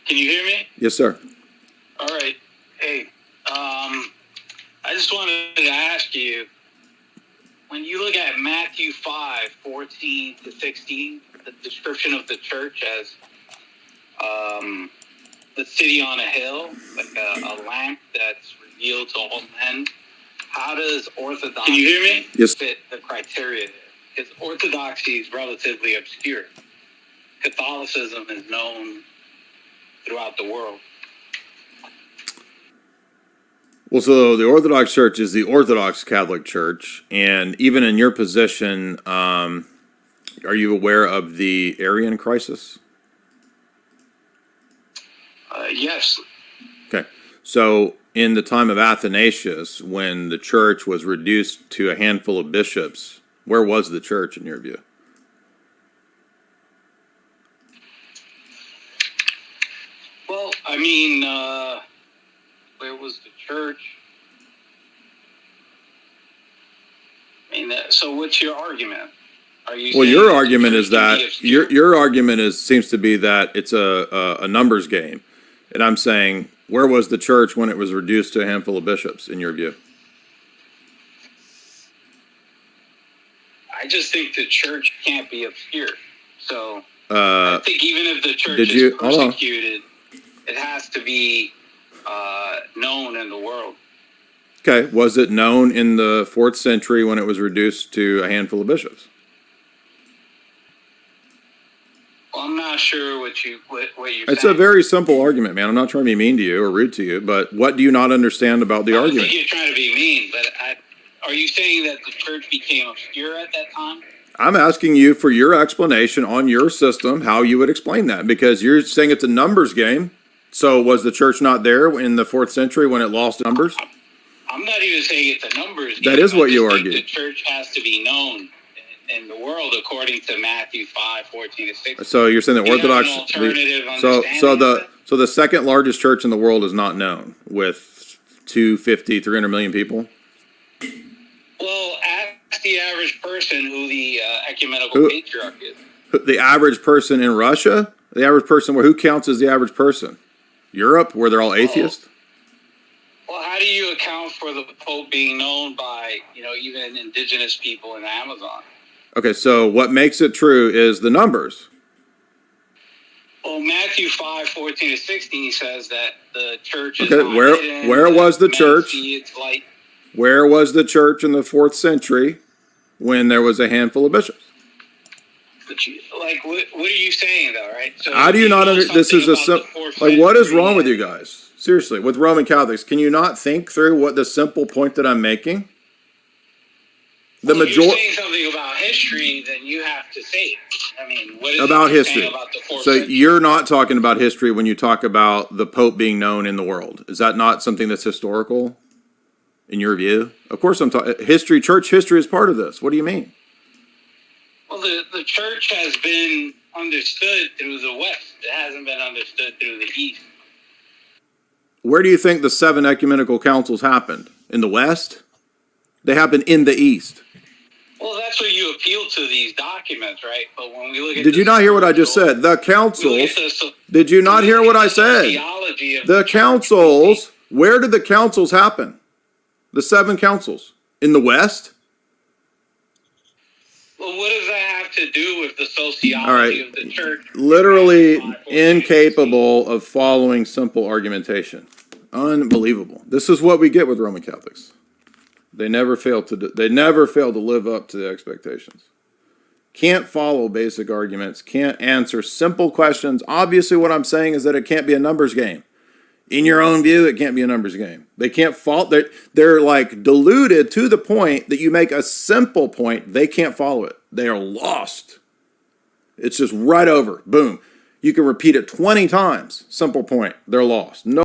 Can you hear me? Yes, sir. All right. Hey, I just wanted to ask you, when you look at Matthew 5:14-16, the description of the church as the city on a hill, like a lamp that's revealed to all men, how does orthodoxy Can you hear me? Yes. fit the criteria there? Because orthodoxy is relatively obscure. Catholicism is known throughout the world. Well, so the Orthodox Church is the Orthodox Catholic Church, and even in your position, are you aware of the Arian crisis? Yes. Okay. So in the time of Athanasius, when the church was reduced to a handful of bishops, where was the church in your view? Well, I mean, where was the church? I mean, so what's your argument? Are you? Well, your argument is that your argument seems to be that it's a numbers game, and I'm saying, where was the church when it was reduced to a handful of bishops in your view? I just think the church can't be obscure. So I think even if the church is persecuted, it has to be known in the world. Okay, was it known in the 4th century when it was reduced to a handful of bishops? Well, I'm not sure what you're It's saying. a very simple argument, man. I'm not trying to be mean to you or rude to you, but what do you not understand about the argument? I think you're trying to be mean, but are you saying that the church became obscure at that time? I'm asking you for your explanation on your system, how you would explain that, because you're saying it's a numbers game. So was the church not there in the 4th century when it lost numbers? I'm not even saying it's a numbers game. That is what you argue. The church has to be known in the world according to Matthew 5:14-16. So you're saying that Orthodox, so the second largest church in the world is not known with 250, 300 million people? Well, ask the average person who the ecumenical patriarch is. The average person in Russia? The average person, who counts as the average person? Europe, where they're all atheists? Well, how do you account for the Pope being known by, even indigenous people in the Amazon? Okay, so what makes it true is the numbers. Well, Matthew 5:14-16 says that the church is okay, where was the church? Where was the church in the 4th century when there was a handful of bishops? What are you saying, though, right? So how do you not understand? This is what is wrong with you guys? Seriously, with Roman Catholics, can you not think through what the simple point that I'm making? If you're saying something about history, then you have to say it. I mean, what is about history? About the 4th century? You're not talking about history when you talk about the Pope being known in the world. Is that not something that's historical in your view? Of course I'm talking history. Church history is part of this. What do you mean? Well, the church has been understood through the West. It hasn't been understood through the East. Where do you think the 7 ecumenical councils happened? In the West? They happened in the East. Well, that's what you appeal to these documents, right? But when we look at did you not hear what I just said? The councils. Did you not hear what I said? The councils. Where did the councils happen? The 7 councils in the West. Well, what does that have to do with the sociology of the church? Literally incapable of following simple argumentation. Unbelievable. This is what we get with Roman Catholics. They never fail to live up to the expectations. Can't follow basic arguments, can't answer simple questions. Obviously what I'm saying is that it can't be a numbers game. In your own view, it can't be a numbers game. They can't fault. They're like deluded to the point that you make a simple point, they can't follow it. They are lost. It's just right over. Boom. You can repeat it 20 times. Simple point. They're lost. No